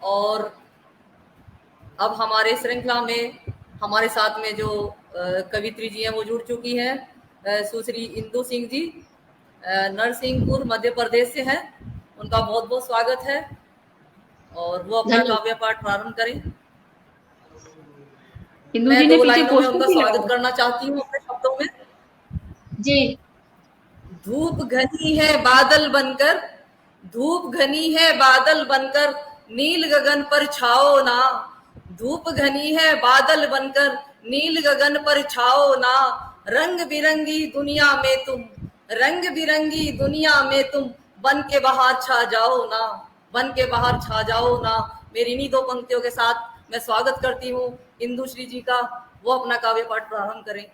और अब हमारे श्रृंखला में हमारे साथ में जो कवित्री जी हैं वो जुड़ चुकी हैं। सुश्री इंदु सिंह जी नरसिंहपुर मध्य प्रदेश से हैं। उनका बहुत बहुत स्वागत है और वो अपना काव्य पाठ प्रारंभ करें। इंदु मैं जी ने 2 पीछे लाइनों में उनका पोस्टर स्वागत करना चाहती हूँ अपने शब्दों में। जी। धूप घनी है बादल बनकर, धूप घनी है बादल बनकर, नील गगन पर छाओ ना। धूप घनी है बादल बनकर, नील गगन पर छाओ ना। रंग बिरंगी दुनिया में तुम, रंग बिरंगी दुनिया में तुम बन के बाहर छा जाओ ना, बन के बाहर छा जाओ ना। मेरी इन्हीं 2 पंक्तियों के साथ मैं स्वागत करती हूँ इंदु श्री जी का। वो अपना काव्य पाठ प्रारंभ करें।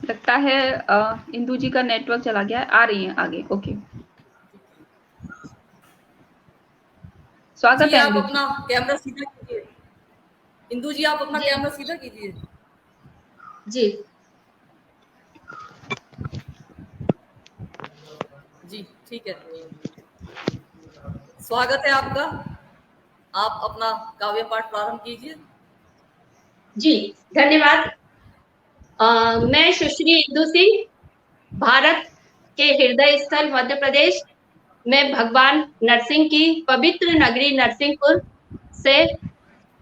लगता है इंदु जी का नेटवर्क चला गया है। आ रही है आगे। ओके, स्वागत है आप इंदु अपना कैमरा सीधा कीजिए। इंदु जी आप अपना कैमरा सीधा कीजिए। जी जी ठीक है, स्वागत है आपका। आप अपना काव्य पाठ प्रारंभ कीजिए। जी धन्यवाद। मैं सुश्री इंदु सिंह, भारत के हृदय स्थल मध्य प्रदेश में भगवान नरसिंह की पवित्र नगरी नरसिंहपुर से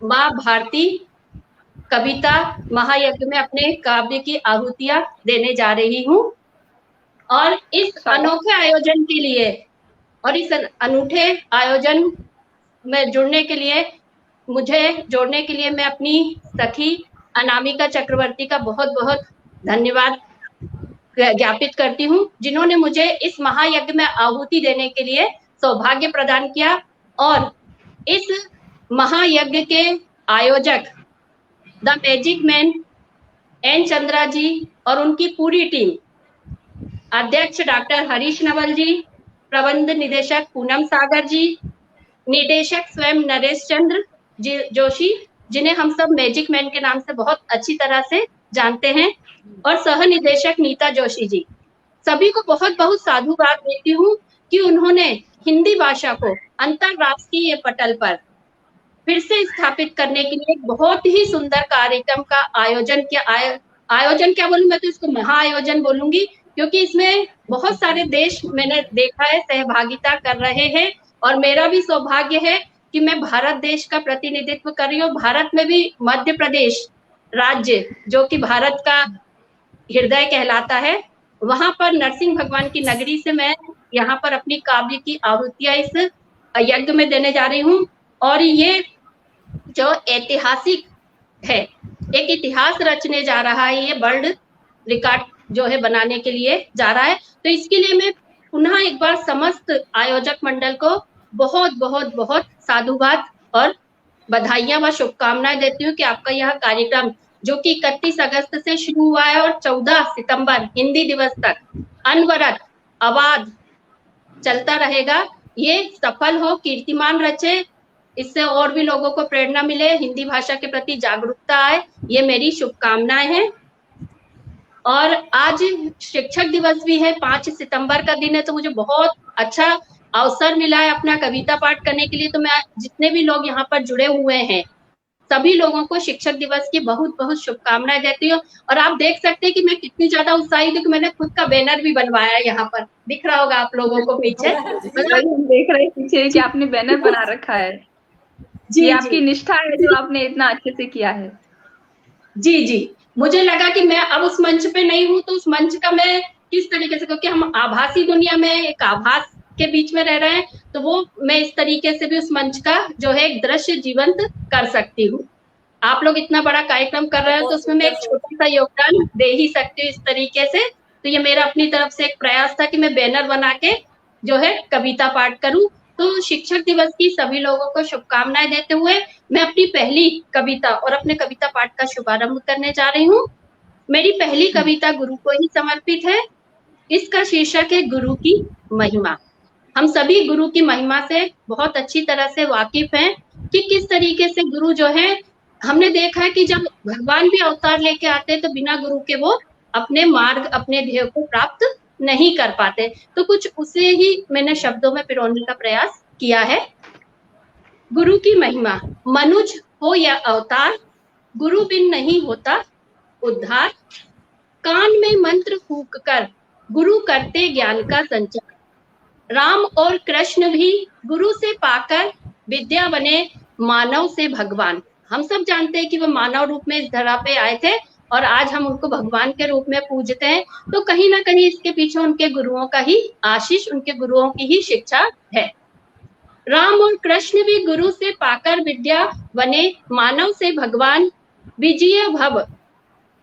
माँ भारती कविता महायज्ञ में अपने काव्य की आहुतियां देने जा रही हूँ। और इस अनोखे आयोजन के लिए और इस अनूठे आयोजन में जुड़ने के लिए मैं अपनी सखी अनामिका चक्रवर्ती का बहुत बहुत धन्यवाद ज्ञापित करती हूँ, जिन्होंने मुझे इस महायज्ञ में आहुति देने के लिए सौभाग्य प्रदान किया। और इस महायज्ञ के आयोजक the magic man N Chandra ji और उनकी पूरी टीम, अध्यक्ष डॉक्टर हरीश नवल जी, प्रबंध निदेशक पूनम सागर जी, निदेशक स्वयं नरेश चंद्र जोशी, जिन्हें हम सब मैजिक मैन के नाम से बहुत अच्छी तरह से जानते हैं, और सह निदेशक नीता जोशी जी, सभी को बहुत बहुत साधुवाद देती हूँ कि उन्होंने हिंदी भाषा को अंतरराष्ट्रीय पटल पर फिर से स्थापित करने के लिए एक बहुत ही सुंदर कार्यक्रम का आयोजन किया। आयोजन क्या बोलूं, मैं तो इसको महाआयोजन बोलूंगी, क्योंकि इसमें बहुत सारे देश मैंने देखा है सहभागिता कर रहे हैं। और मेरा भी सौभाग्य है कि मैं भारत देश का प्रतिनिधित्व कर रही हूँ। भारत में भी मध्य प्रदेश राज्य, जो कि भारत का हृदय कहलाता है, वहां पर नरसिंह भगवान की नगरी से मैं यहाँ पर अपनी काव्य की आहुतियां इस यज्ञ में देने जा रही हूँ। और ये जो ऐतिहासिक है, एक इतिहास रचने जा रहा है, ये वर्ल्ड रिकॉर्ड जो है बनाने के लिए जा रहा है। तो इसके लिए मैं पुनः एक बार समस्त आयोजक मंडल को बहुत बहुत बहुत साधुवाद और बधाइयां व शुभकामनाएं देती हूँ कि आपका यह कार्यक्रम, जो कि 31 अगस्त से शुरू हुआ है और 14 सितंबर हिंदी दिवस तक अनवरत आवाज चलता रहेगा, ये सफल हो, कीर्तिमान रचे, इससे और भी लोगों को प्रेरणा मिले, हिंदी भाषा के प्रति जागरूकता आए, ये मेरी शुभकामनाएं हैं। और आज शिक्षक दिवस भी है, 5 सितंबर का दिन है, तो मुझे बहुत अच्छा अवसर मिला है अपना कविता पाठ करने के लिए। तो मैं जितने भी लोग यहाँ पर जुड़े हुए हैं, सभी लोगों को शिक्षक दिवस की बहुत बहुत शुभकामनाएं देती हूँ। और आप देख सकते हैं कि मैं कितनी ज्यादा उत्साहित हूँ कि मैंने खुद का बैनर भी बनवाया है, यहाँ पर दिख रहा होगा आप लोगों को पीछे। हम देख रहे हैं पीछे कि आपने बैनर बना रखा है। जी, ये आपकी निष्ठा है जो आपने इतना अच्छे से किया है। जी जी, मुझे लगा कि मैं अब उस मंच पे नहीं हूँ, तो उस मंच का मैं किस तरीके से, क्योंकि हम आभासी दुनिया में एक आभास के बीच में रह रहे हैं, तो वो मैं इस तरीके से भी उस मंच का जो है एक दृश्य जीवंत कर सकती हूँ। आप लोग इतना बड़ा कार्यक्रम कर रहे हैं, तो उसमें मैं एक छोटा सा योगदान दे ही सकती हूँ इस तरीके से। तो ये मेरा अपनी तरफ से एक प्रयास था कि मैं बैनर बना के जो है कविता पाठ करूं। तो शिक्षक दिवस की सभी लोगों को शुभकामनाएं देते हुए मैं अपनी पहली कविता और अपने कविता पाठ का शुभारंभ करने जा रही हूँ। मेरी पहली कविता गुरु को ही समर्पित है। इसका शीर्षक है गुरु की महिमा। हम सभी गुरु की महिमा से बहुत अच्छी तरह से वाकिफ हैं कि किस तरीके से गुरु जो है, हमने देखा है कि जब भगवान भी अवतार लेके आते हैं तो बिना गुरु के वो अपने मार्ग, अपने ध्येय को प्राप्त नहीं कर पाते। तो कुछ उसे ही मैंने शब्दों में पिरोने का प्रयास किया है। गुरु की महिमा, मनुज हो या अवतार, गुरु बिन नहीं होता उद्धार। कान में मंत्र फूंक कर गुरु करते ज्ञान का संचार। राम और कृष्ण भी गुरु से पाकर विद्या बने मानव से भगवान। हम सब जानते हैं कि वो मानव रूप में इस धरा पे आए थे और आज हम उनको भगवान के रूप में पूजते हैं। तो कहीं ना कहीं इसके पीछे उनके गुरुओं का ही आशीष, उनके गुरुओं की ही शिक्षा है। राम और कृष्ण भी गुरु से पाकर विद्या बने मानव से भगवान। विजय भव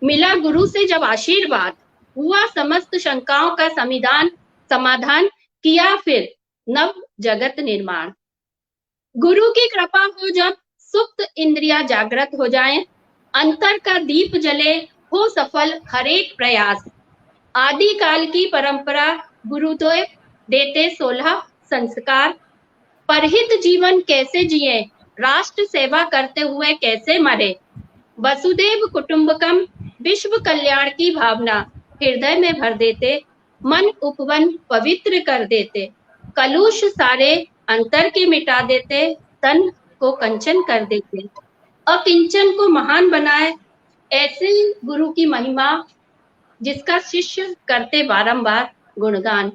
मिला गुरु से जब आशीर्वाद, हुआ समस्त शंकाओं का समाधान, किया फिर नव जगत निर्माण। गुरु की कृपा हो जब सुप्त इंद्रियां जागृत हो जाएं, अंतर का दीप जले हो सफल हर एक प्रयास। आदि काल की परंपरा गुरुदेव देते 16 संस्कार। परहित जीवन कैसे जिए, राष्ट्र सेवा करते हुए कैसे मरे। वसुदेव कुटुंबकम विश्व कल्याण की भावना हृदय में भर देते, मन उपवन पवित्र कर देते। कलुष सारे अंतर के मिटा देते, तन को कंचन कर देते। अकिंचन को महान बनाए, ऐसे गुरु की महिमा जिसका शिष्य करते बारंबार गुणगान।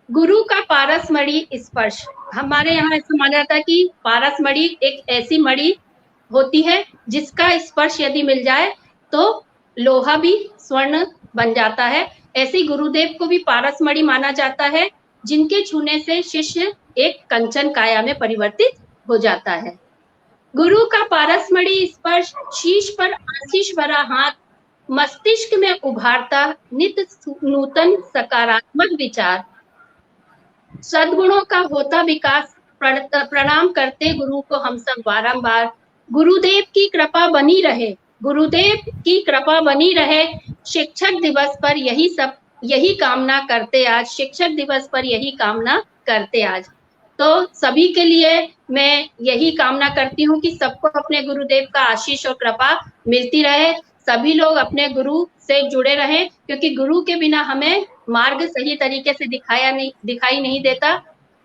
गुरु का पारस मणि स्पर्श, हमारे यहाँ ऐसा माना जाता है कि पारस मणि एक ऐसी मणि होती है जिसका स्पर्श यदि मिल जाए तो लोहा भी स्वर्ण बन जाता है। ऐसे गुरुदेव को भी पारस मणि माना जाता है, जिनके छूने से शिष्य एक कंचन काया में परिवर्तित हो जाता है। गुरु का पारस मणि स्पर्श, शीश पर आशीष भरा हाथ, मस्तिष्क में उभारता नित नूतन सकारात्मक विचार। सद्गुणों का होता विकास, प्रणाम करते गुरु को हम सब बारंबार। गुरुदेव की कृपा बनी रहे, गुरुदेव की कृपा बनी रहे। शिक्षक दिवस पर यही कामना करते आज, शिक्षक दिवस पर यही कामना करते आज। तो सभी के लिए मैं यही कामना करती हूँ कि सबको अपने गुरुदेव का आशीष और कृपा मिलती रहे। सभी लोग अपने गुरु से जुड़े रहें, क्योंकि गुरु के बिना हमें मार्ग सही तरीके से दिखाई नहीं देता।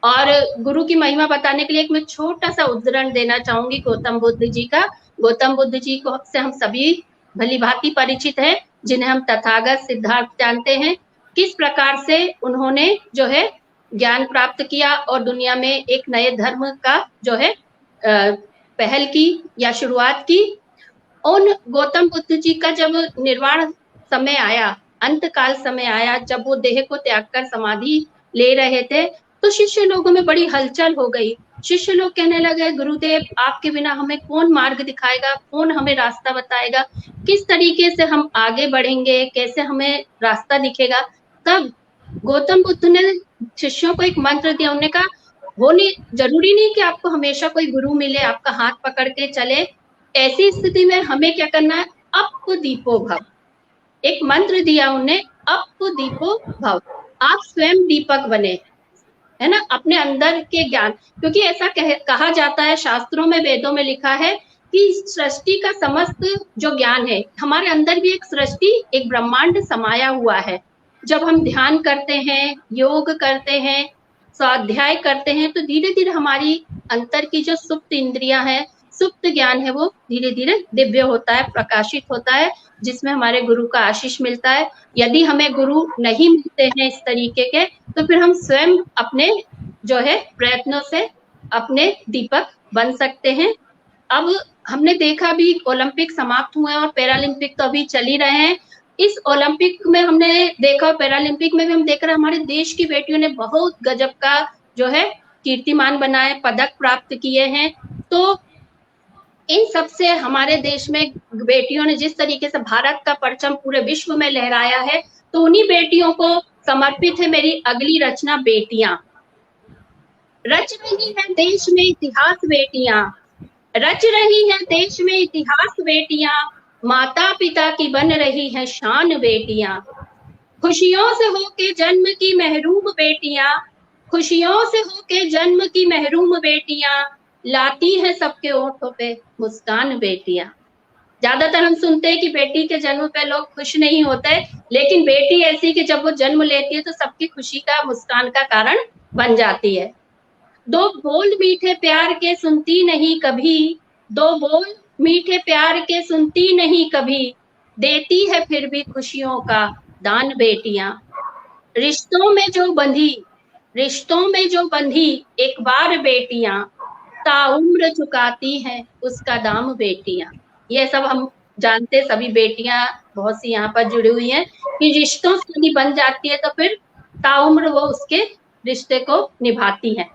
और गुरु की महिमा बताने के लिए एक मैं छोटा सा उदाहरण देना चाहूंगी गौतम बुद्ध जी का। गौतम बुद्ध जी को से हम सभी भली भांति परिचित हैं, जिन्हें हम तथागत सिद्धार्थ जानते हैं। किस प्रकार से उन्होंने जो है ज्ञान प्राप्त किया और दुनिया में एक नए धर्म का जो है पहल की या शुरुआत की। उन गौतम बुद्ध जी का जब निर्वाण समय आया, अंत काल समय आया, जब वो देह को त्याग कर समाधि ले रहे थे, तो शिष्य लोगों में बड़ी हलचल हो गई। शिष्य लोग कहने लगे, गुरुदेव आपके बिना हमें कौन मार्ग दिखाएगा, कौन हमें रास्ता बताएगा, किस तरीके से हम आगे बढ़ेंगे, कैसे हमें रास्ता दिखेगा। तब गौतम बुद्ध ने शिष्यों को एक मंत्र दिया। उन्होंने कहा, वो नहीं, जरूरी नहीं कि आपको हमेशा कोई गुरु मिले, आपका हाथ पकड़ के चले। ऐसी स्थिति में हमें क्या करना है, अप दीपो भव। एक मंत्र दिया उन्हें, अप दीपो भव। आप स्वयं दीपक बने, है ना, अपने अंदर के ज्ञान। क्योंकि ऐसा कहा जाता है, शास्त्रों में, वेदों में लिखा है कि सृष्टि का समस्त जो ज्ञान है, हमारे अंदर भी एक सृष्टि, एक ब्रह्मांड समाया हुआ है। जब हम ध्यान करते हैं, योग करते हैं, स्वाध्याय करते हैं, तो धीरे धीरे हमारी अंतर की जो सुप्त इंद्रियां हैं, सुप्त ज्ञान है, वो धीरे धीरे दिव्य होता है, प्रकाशित होता है, जिसमें हमारे गुरु का आशीष मिलता है। यदि हमें गुरु नहीं मिलते हैं इस तरीके के, तो फिर हम स्वयं अपने जो है प्रयत्नों से अपने दीपक बन सकते हैं। अब हमने देखा भी, ओलंपिक समाप्त हुए और पैरालंपिक तो अभी चल ही रहे हैं। इस ओलंपिक में हमने देखा, पैरालंपिक में भी हम देख रहे हैं, हमारे देश की बेटियों ने बहुत गजब का जो है कीर्तिमान बनाए, पदक प्राप्त किए हैं। तो इन सब से हमारे देश में बेटियों ने जिस तरीके से भारत का परचम पूरे विश्व में लहराया है, तो उन्हीं बेटियों को समर्पित है मेरी अगली रचना, बेटियां। रच रही है देश में इतिहास बेटियां, रच रही है देश में इतिहास बेटियां, माता पिता की बन रही है शान बेटियां। खुशियों से होके जन्म की महरूम बेटियां, खुशियों से होके जन्म की महरूम बेटियां, लाती है सबके ओठों पे मुस्कान बेटियां। ज्यादातर हम सुनते हैं कि बेटी के जन्म पे लोग खुश नहीं होते, लेकिन बेटी ऐसी कि जब वो जन्म लेती है तो सबकी खुशी का, मुस्कान का कारण बन जाती है। दो बोल मीठे प्यार के सुनती नहीं कभी, दो बोल मीठे प्यार के सुनती नहीं कभी, देती है फिर भी खुशियों का दान बेटियां। रिश्तों में जो बंधी, रिश्तों में जो बंधी एक बार बेटियां, ताउम्र चुकाती हैं उसका दाम बेटियां। ये सब हम जानते, सभी बेटियां बहुत सी यहाँ पर जुड़ी हुई हैं कि रिश्तों से यदि बन जाती है तो फिर ताउम्र वो उसके रिश्ते को निभाती हैं।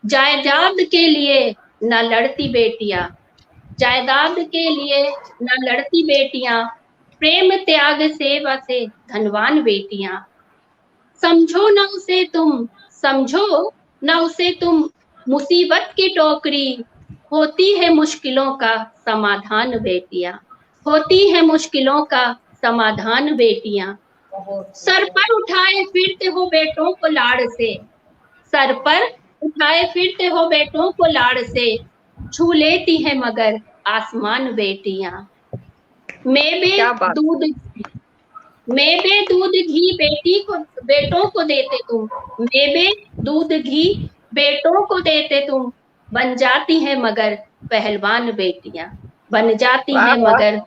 जायदाद के लिए न लड़ती बेटियां, जायदाद के लिए न लड़ती बेटियां, प्रेम त्याग सेवा से धनवान बेटियां। समझो न उसे तुम, समझो न उसे तुम, मुसीबत की टोकरी, होती है मुश्किलों का समाधान बेटियां, होती है मुश्किलों का समाधान बेटियां। सर पर उठाए फिरते हो बेटों को लाड़ से, सर पर उठाए फिरते हो बेटों को लाड़ से, छू लेती है मगर आसमान बेटियां। मेबे दूध, मेबे दूध घी बेटी को, बेटों को देते तुम, मेबे दूध घी बेटों को देते तुम, बन जाती है मगर पहलवान बेटियां, बन जाती है मगर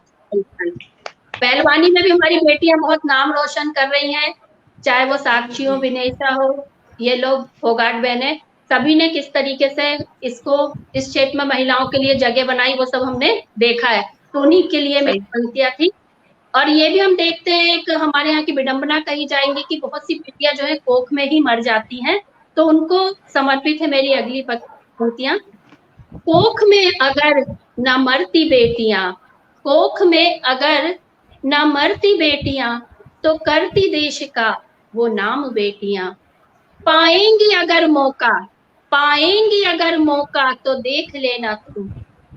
पहलवानी में भी हमारी बेटियां बहुत नाम रोशन कर रही हैं, चाहे वो साक्षी हो, विनेशा हो, ये लोग फोगाट बहने, सभी ने किस तरीके से इसको, इस क्षेत्र में महिलाओं के लिए जगह बनाई, वो सब हमने देखा है। तो उन्हीं के लिए मेरी पंक्तियां थी। और ये भी हम देखते हैं कि हमारे यहाँ की विडंबना कही जाएंगी कि बहुत सी बेटियां जो है कोख में ही मर जाती हैं, तो उनको समर्पित है मेरी अगली पंक्तियां। कोख में अगर न मरती बेटियां, कोख में अगर न मरती बेटियां, तो करती देश का वो नाम बेटियां। पाएंगी अगर मौका, पाएंगी अगर मौका, तो देख लेना तुम,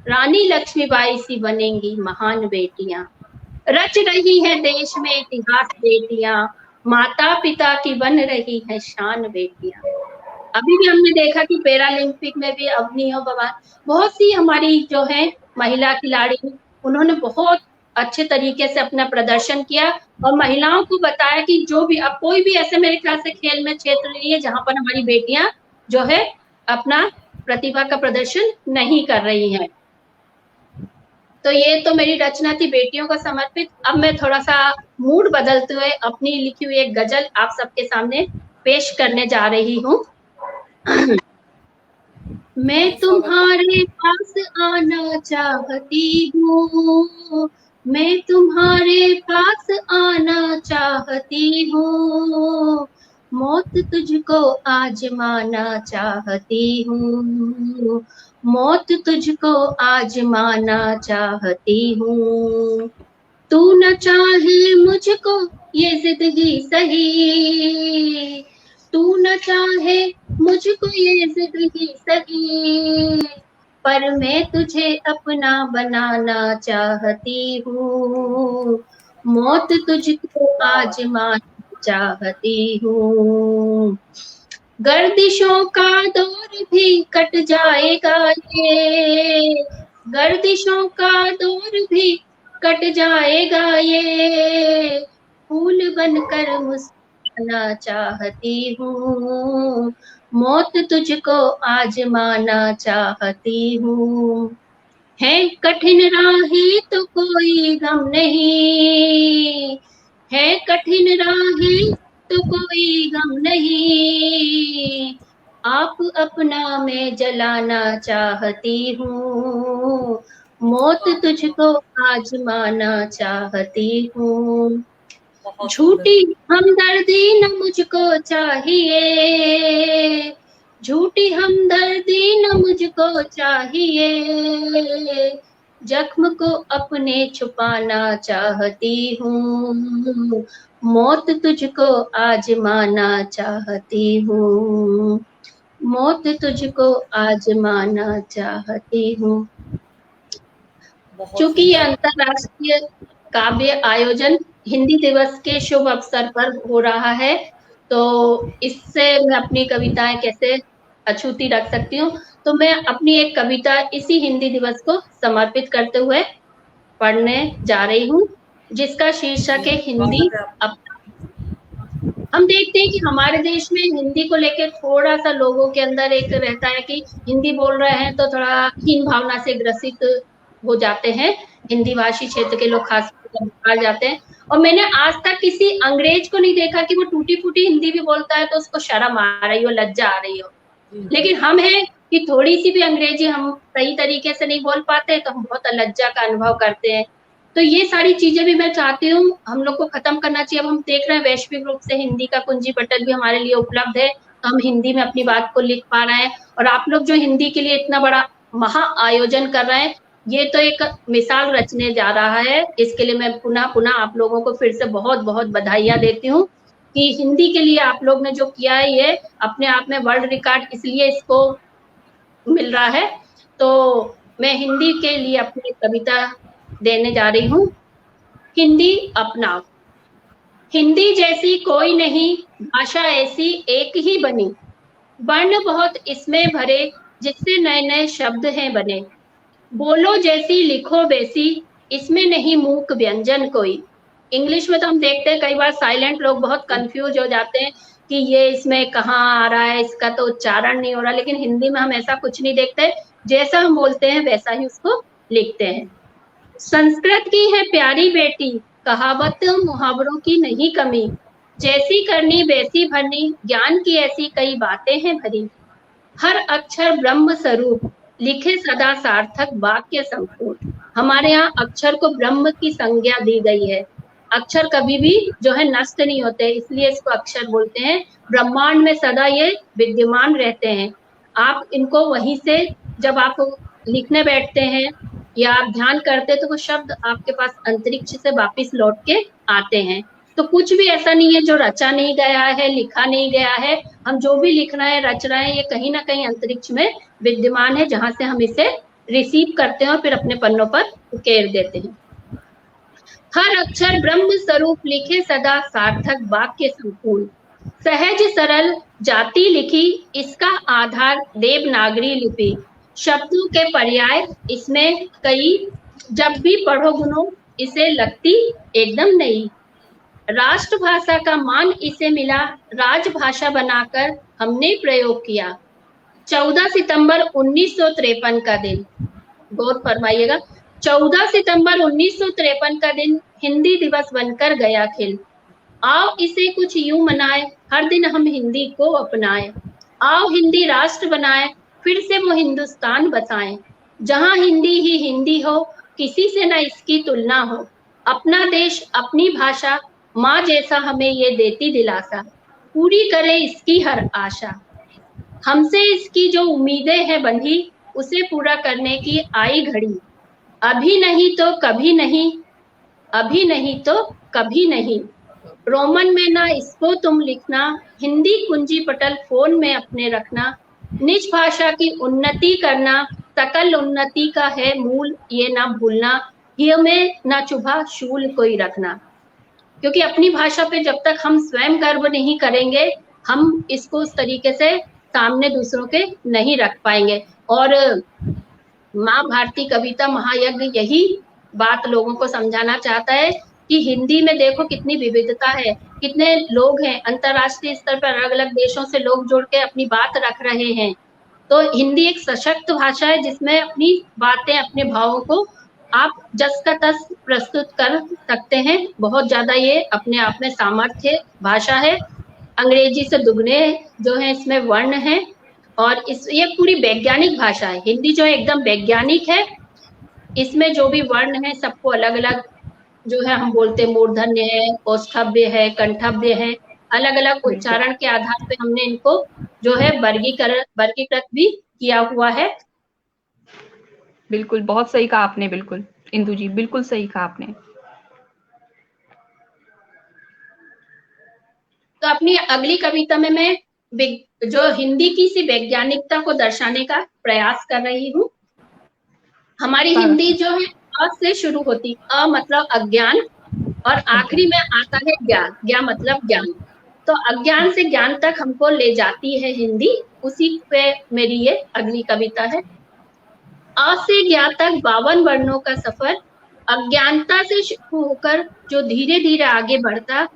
रानी लक्ष्मीबाई सी बनेंगी महान बेटियां। रच रही है देश में इतिहास बेटियां, माता पिता की बन रही है शान बेटियां। अभी भी हमने देखा कि पैरालंपिक में भी अवनी हो बवाल, बहुत सी हमारी जो है महिला खिलाड़ी, उन्होंने बहुत अच्छे तरीके से अपना प्रदर्शन किया और महिलाओं को बताया कि जो भी, अब कोई भी ऐसे मेरे ख्याल से खेल में क्षेत्र नहीं है जहां पर हमारी बेटियां जो है अपना प्रतिभा का प्रदर्शन नहीं कर रही हैं। तो ये तो मेरी रचना थी बेटियों को समर्पित। अब मैं थोड़ा सा मूड बदलते हुए अपनी लिखी हुई एक गजल आप सबके सामने पेश करने जा रही हूँ। मैं तुम्हारे पास आना चाहती हूँ, मैं तुम्हारे पास आना चाहती हूँ, मौत तुझको आजमाना चाहती हूँ, मौत तुझको आजमाना चाहती हूँ। तू न चाहे मुझको ये जिंदगी सही, तू न चाहे मुझको ये जिंदगी सही, पर मैं तुझे अपना बनाना चाहती हूँ, मौत तुझको आजमाना चाहती हूँ। गर्दिशों का दौर भी कट जाएगा ये, गर्दिशों का दौर भी कट जाएगा ये, फूल बनकर मुस्कुराना चाहती हूँ, मौत तुझको आजमाना चाहती हूँ। है कठिन राहें तो कोई गम नहीं, है कठिन राहें तो कोई गम नहीं, आप अपना मैं जलाना चाहती हूँ, मौत तुझको आजमाना चाहती हूँ। झूठी हमदर्दी न मुझको चाहिए, झूठी हमदर्दी न मुझको चाहिए, जख्म को अपने छुपाना चाहती हूँ, मौत तुझको आजमाना चाहती हूँ, मौत तुझको आजमाना चाहती हूँ। चूंकि ये अंतरराष्ट्रीय काव्य आयोजन हिंदी दिवस के शुभ अवसर पर हो रहा है, तो इससे मैं अपनी कविताएं कैसे अछूती रख सकती हूँ, तो मैं अपनी एक कविता इसी हिंदी दिवस को समर्पित करते हुए पढ़ने जा रही हूँ, जिसका शीर्षक है हिंदी अपना। हम देखते हैं कि हमारे देश में हिंदी को लेकर थोड़ा सा लोगों के अंदर एक रहता है कि हिंदी बोल रहे हैं तो थोड़ा हीन भावना से ग्रसित हो जाते हैं, हिंदी भाषी क्षेत्र के लोग खासकर बाहर जाते हैं। और मैंने आज तक किसी अंग्रेज को नहीं देखा कि वो टूटी फूटी हिंदी भी बोलता है तो उसको शर्म आ रही हो, लज्जा आ रही हो। लेकिन हम हैं कि थोड़ी सी भी अंग्रेजी हम सही तरीके से नहीं बोल पाते तो हम बहुत लज्जा का अनुभव करते हैं। तो ये सारी चीजें भी मैं चाहती हूँ हम लोग को खत्म करना चाहिए। अब हम देख रहे हैं वैश्विक रूप से हिंदी का कुंजी पटल भी हमारे लिए उपलब्ध है, तो हम हिंदी में अपनी बात को लिख पा रहे हैं। और आप लोग जो हिंदी के लिए इतना बड़ा महा आयोजन कर रहे हैं, ये तो एक मिसाल रचने जा रहा है। इसके लिए मैं पुनः आप लोगों को फिर से बहुत बहुत बधाइयां देती हूँ कि हिंदी के लिए आप लोग ने जो किया है ये अपने आप में वर्ल्ड रिकॉर्ड इसलिए इसको मिल रहा है। तो मैं हिंदी के लिए अपनी कविता देने जा रही हूँ। हिंदी अपनाओ। हिंदी जैसी कोई नहीं, भाषा ऐसी एक ही बनी, वर्ण बहुत इसमें भरे, जिससे नए नए शब्द हैं बने। बोलो जैसी लिखो वैसी, इसमें नहीं मूक व्यंजन कोई। इंग्लिश में तो हम देखते हैं कई बार साइलेंट लोग बहुत कंफ्यूज हो जाते हैं कि ये इसमें कहाँ आ रहा है, इसका तो उच्चारण नहीं हो रहा। लेकिन हिंदी में हम ऐसा कुछ नहीं देखते, जैसा हम बोलते हैं वैसा ही उसको लिखते हैं। संस्कृत की है प्यारी बेटी, कहावत मुहावरों की नहीं कमी। जैसी करनी वैसी भरनी, ज्ञान की ऐसी कई बातें हैं भरी। हर अक्षर ब्रह्म स्वरूप, लिखे सदा सार्थक वाक्य संपूर्ण। हमारे यहाँ अक्षर को ब्रह्म की संज्ञा दी गई है। अक्षर कभी भी जो है नष्ट नहीं होते, इसलिए इसको अक्षर बोलते हैं। ब्रह्मांड में सदा ये विद्यमान रहते हैं। आप इनको वहीं से जब आप लिखने बैठते हैं या आप ध्यान करते हैं तो वो शब्द आपके पास अंतरिक्ष से वापस लौट के आते हैं। तो कुछ भी ऐसा नहीं है जो रचा नहीं गया है, लिखा नहीं गया है। हम जो भी लिख रहे हैं, रच रहे हैं, ये कहीं ना कहीं अंतरिक्ष में विद्यमान है, जहां से हम इसे रिसीव करते हैं और फिर अपने पन्नों पर उकेर देते हैं। हर अक्षर ब्रह्म स्वरूप, लिखे सदा सार्थक वाक्य संपूर्ण। सहज सरल जाति लिखी, इसका आधार देवनागरी लिपि। शब्दों के पर्याय इसमें कई, जब भी पढ़ो गुनो इसे लगती एकदम नई। राष्ट्रभाषा का मान इसे मिला, राजभाषा बनाकर हमने प्रयोग किया। 14 सितंबर 1953 का दिन, गौर फरमाइएगा, 14 सितंबर 1953 का दिन हिंदी दिवस बनकर गया खिल। आओ इसे कुछ यूं मनाए, हर दिन हम हिंदी को अपनाएं। आओ हिंदी राष्ट्र बनाए, फिर से वो हिंदुस्तान बसाएं। जहां हिंदी ही हिंदी हो, किसी से ना इसकी तुलना हो। अपना देश अपनी भाषा, माँ जैसा हमें ये देती दिलासा। पूरी करे इसकी हर आशा, हमसे इसकी जो उम्मीदें हैं बंधी, उसे पूरा करने की आई घड़ी। अभी नहीं तो कभी नहीं, अभी नहीं तो कभी नहीं। रोमन में ना इसको तुम लिखना, हिंदी कुंजी पटल फोन में अपने रखना। निज भाषा की उन्नति करना, सकल उन्नति का है मूल, ये ना भूलना। हिय में ना चुभा शूल कोई रखना। क्योंकि अपनी भाषा पे जब तक हम स्वयं गर्व नहीं करेंगे, हम इसको उस तरीके से सामने दूसरों के नहीं रख पाएंगे। और माँ भारती कविता महायज्ञ यही बात लोगों को समझाना चाहता है कि हिंदी में देखो कितनी विविधता है, कितने लोग हैं, अंतर्राष्ट्रीय स्तर पर अलग अलग देशों से लोग जुड़ के अपनी बात रख रहे हैं। तो हिंदी एक सशक्त भाषा है जिसमें अपनी बातें, अपने भावों को आप जस का तस प्रस्तुत कर सकते हैं। बहुत ज्यादा ये अपने आप में सामर्थ्य भाषा है। अंग्रेजी से दुगने जो है इसमें वर्ण है, और ये पूरी वैज्ञानिक भाषा है। हिंदी जो है एकदम वैज्ञानिक है। इसमें जो भी वर्ण है सबको अलग अलग जो है हम बोलते मूर्धन्य है, औष्ठव्य है, कंठव्य है, अलग अलग उच्चारण के आधार पे हमने इनको जो है वर्गीकृत भी किया हुआ है। बिल्कुल, बहुत सही कहा आपने। बिल्कुल इंदु जी, बिल्कुल सही कहा आपने। तो अपनी अगली कविता में मैं जो हिंदी की सी वैज्ञानिकता को दर्शाने का प्रयास कर रही हूँ। हमारी हिंदी जो है अ से शुरू होती, अ मतलब अज्ञान, और आखिरी में आता है ज्ञान। ज्ञान मतलब ज्ञान। तो अज्ञान से ज्ञान तक हमको ले जाती है हिंदी। उसी पे मेरी ये अगली कविता है। अ से ज्ञा तक 52 वर्णों का सफर, अज्ञानता से शुरू होकर जो धीरे धीरे आगे बढ़ता,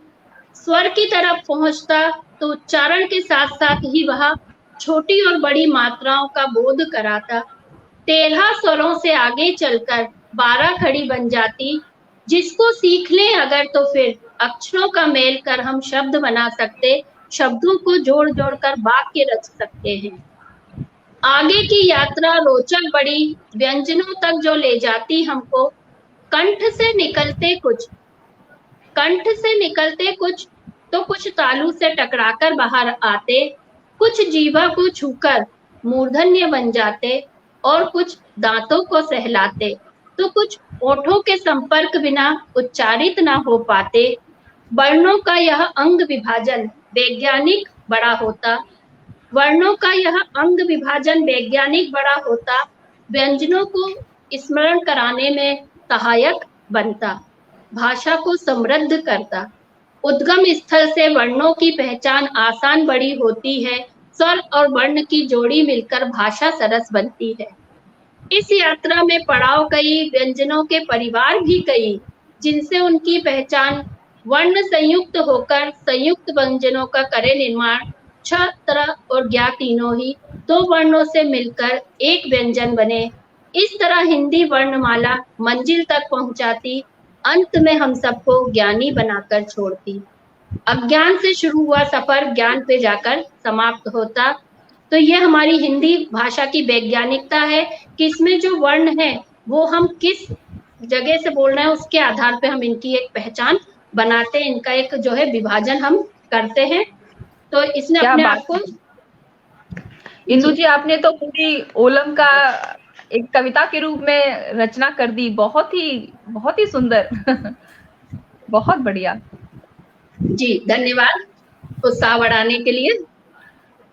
स्वर की तरफ पहुंचता, तो उच्चारण के साथ साथ ही वह छोटी और बड़ी मात्राओं का बोध कराता। 13 स्वरों से आगे चलकर 12 खड़ी बन जाती, जिसको सीख लें अगर तो फिर अक्षरों का मेल कर हम शब्द बना सकते, शब्दों को जोड़ जोड़ कर वाक्य रच सकते हैं। आगे की यात्रा रोचक बड़ी, व्यंजनों तक जो ले जाती हमको, कंठ से निकलते कुछ तो कुछ तालू से टकराकर बाहर आते, कुछ जीवा को छूकर मूर्धन्य बन जाते और कुछ दांतों को सहलाते, तो कुछ ओठों के संपर्क बिना उच्चारित ना हो पाते। वर्णों का यह अंग विभाजन वैज्ञानिक बड़ा होता, व्यंजनों को स्मरण कराने में सहायक बनता, भाषा को समृद्ध करता। उद्गम स्थल से वर्णों की पहचान आसान बड़ी होती है, स्वर और वर्ण की जोड़ी मिलकर भाषा सरस बनती है। इस यात्रा में पड़ाव कई, व्यंजनों के परिवार भी कई, जिनसे उनकी पहचान वर्ण संयुक्त होकर संयुक्त व्यंजनों का करे निर्माण। छ, तर और ज्ञा तीनों ही 2 वर्णों से मिलकर एक व्यंजन बने। इस तरह हिंदी वर्णमाला मंजिल तक पहुंचाती, अंत में हम सबको ज्ञानी बनाकर छोड़ती। अज्ञान से शुरू हुआ सफर ज्ञान पे जाकर समाप्त होता। तो ये हमारी हिंदी भाषा की वैज्ञानिकता है कि इसमें जो वर्ण है वो हम किस जगह से बोल रहे हैं उसके आधार पे हम इनकी एक पहचान बनाते हैं, इनका एक जो है विभाजन हम करते हैं। तो इसने क्या अपने बात आप को, इंदु जी, आपने तो पूरी ओलम का एक कविता के रूप में रचना कर दी। बहुत ही सुंदर बहुत बढ़िया। जी धन्यवाद उत्साह बढ़ाने के लिए।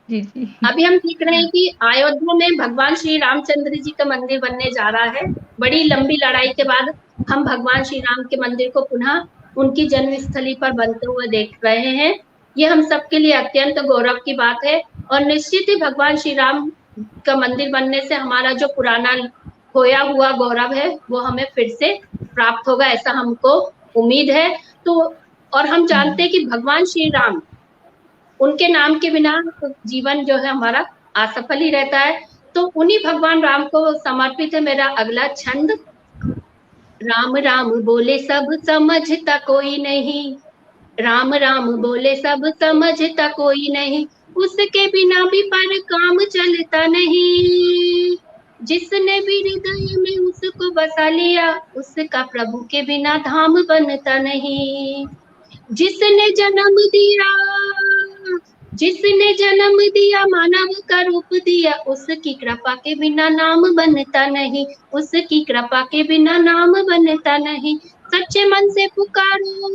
जी जी। अभी हम देख रहे हैं कि अयोध्या में भगवान श्री रामचंद्र जी का मंदिर बनने जा रहा है। बड़ी लंबी लड़ाई के बाद हम भगवान श्री राम के मंदिर को पुनः उनकी जन्मस्थली पर बनते हुए देख रहे हैं। ये हम सबके लिए अत्यंत गौरव की बात है और निश्चित ही भगवान श्री राम का मंदिर बनने से हमारा जो पुराना खोया हुआ गौरव है वो हमें फिर से प्राप्त होगा, ऐसा हमको उम्मीद है। तो और हम जानते हैं कि भगवान श्री राम, उनके नाम के बिना जीवन जो है हमारा असफल ही रहता है। तो उन्हीं भगवान राम को समर्पित है मेरा अगला छंद। राम राम बोले सब समझता कोई नहीं, राम राम बोले सब समझता कोई नहीं, उसके बिना भी पर काम चलता नहीं। जिसने भी हृदय में उसको बसा लिया, उसका प्रभु के बिना धाम बनता नहीं। जिसने जन्म दिया मानव का रूप दिया, उसकी कृपा के बिना नाम बनता नहीं, उसकी कृपा के बिना नाम बनता नहीं। सच्चे मन से पुकारो,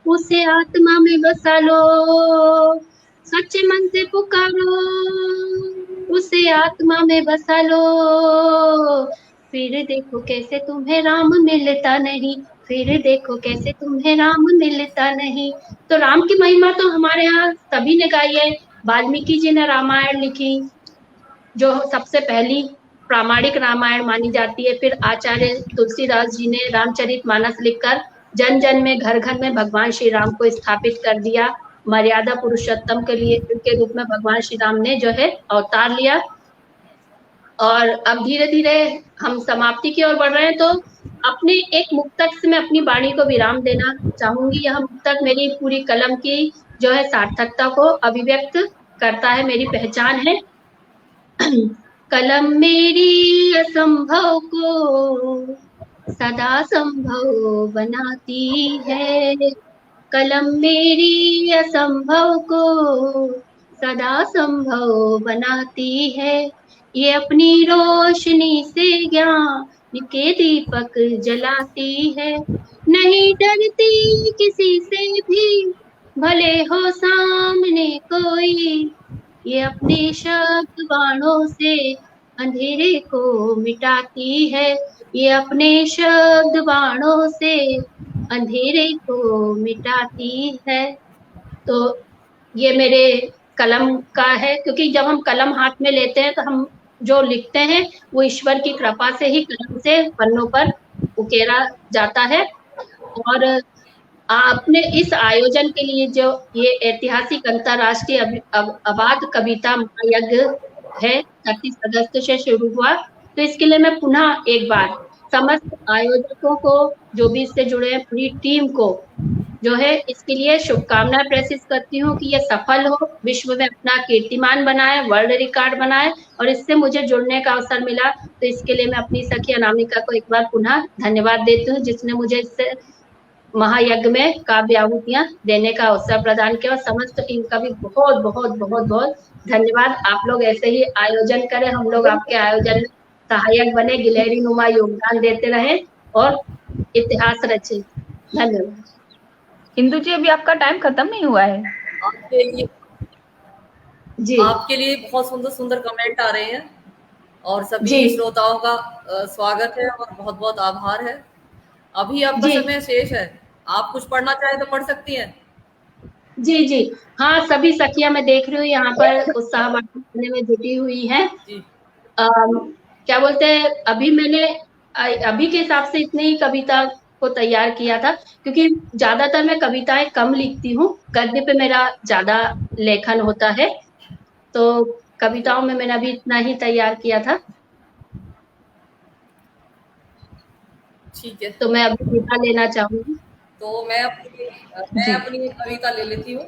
उसे आत्मा में बसा लो, सच्चे मन से पुकारो, उसे आत्मा में बसा लो। फिर देखो कैसे तुम्हें राम मिलता नहीं, फिर देखो कैसे तुम्हें राम मिलता नहीं। तो राम की महिमा तो हमारे यहाँ सभी ने गाई है। वाल्मीकि जी ने रामायण लिखी, जो सबसे पहली प्रामाणिक रामायण मानी जाती है। फिर आचार्य तुलसीदास जी ने रामचरितमानस लिखकर जन जन में घर घर में भगवान श्री राम को स्थापित कर दिया। मर्यादा पुरुषोत्तम के रूप में भगवान श्री राम ने जो है अवतार लिया। और अब धीरे धीरे हम समाप्ति की ओर बढ़ रहे हैं। तो अपने एक मुक्तक से मैं अपनी वाणी को विराम देना चाहूंगी। यह मुक्तक मेरी पूरी कलम की जो है सार्थकता को अभिव्यक्त करता है, मेरी पहचान है। कलम मेरी असंभव को सदा संभव बनाती है, कलम मेरी असंभव को सदा संभव बनाती है। ये अपनी रोशनी से ज्ञान के दीपक जलाती है, नहीं डरती किसी से भी भले हो सामने कोई। ये अपने शब्द बाणों से अंधेरे को मिटाती है, ये अपने शब्द बाणों से अंधेरे को मिटाती है। तो ये मेरे कलम का है, क्योंकि जब हम कलम हाथ में लेते हैं तो हम जो लिखते हैं वो ईश्वर की कृपा से ही कलम से पन्नों पर उकेरा जाता है। और आपने इस आयोजन के लिए जो ये ऐतिहासिक अंतर्राष्ट्रीय अबाध कविता महायज्ञ है 31 अगस्त से शुरू हुआ, तो इसके लिए मैं पुनः एक बार समस्त आयोजकों को, जो भी इससे जुड़े हैं, पूरी टीम को जो है इसके लिए शुभकामनाएं प्रेषित करती हूँ कि ये सफल हो, विश्व में अपना कीर्तिमान बनाए, वर्ल्ड रिकॉर्ड बनाए। और इससे मुझे जुड़ने का अवसर मिला, तो इसके लिए मैं अपनी सखी अनामिका को एक बार पुनः धन्यवाद देती हूँ, जिसने मुझे इससे महायज्ञ में काव्य आहुतियां देने का अवसर प्रदान किया। और समस्त टीम का भी बहुत बहुत बहुत बहुत धन्यवाद। आप लोग ऐसे ही आयोजन करें, हम लोग आपके आयोजन में सहायक बने, गिलहरी नुमा योगदान देते रहे और इतिहास रचे। धन्यवाद। इंदु जी, अभी आपका टाइम खत्म नहीं हुआ है। आपके लिए बहुत सुंदर सुंदर कमेंट आ रहे हैं और सभी जी। श्रोताओं का स्वागत है और बहुत बहुत आभार है। अभी आपका जी। समय शेष है, आप कुछ पढ़ना चाहे तो पढ़ सकती हैं। जी जी हाँ, सभी सखियां मैं देख रही हूँ यहाँ पर उत्साह बढ़ाने में जुटी हुई हैं। जी। क्या बोलते हैं, अभी मैंने अभी के हिसाब से इतनी ही कविता को तैयार किया था, क्योंकि ज्यादातर मैं कविताएं कम लिखती हूँ, गद्य पे मेरा ज्यादा लेखन होता है, तो कविताओं में मैंने अभी इतना ही तैयार किया था। ठीक है, तो मैं अभी विदा लेना चाहूंगी। तो मैं अपनी कविता ले लेती हूँ।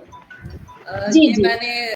जी ये जी। मैंने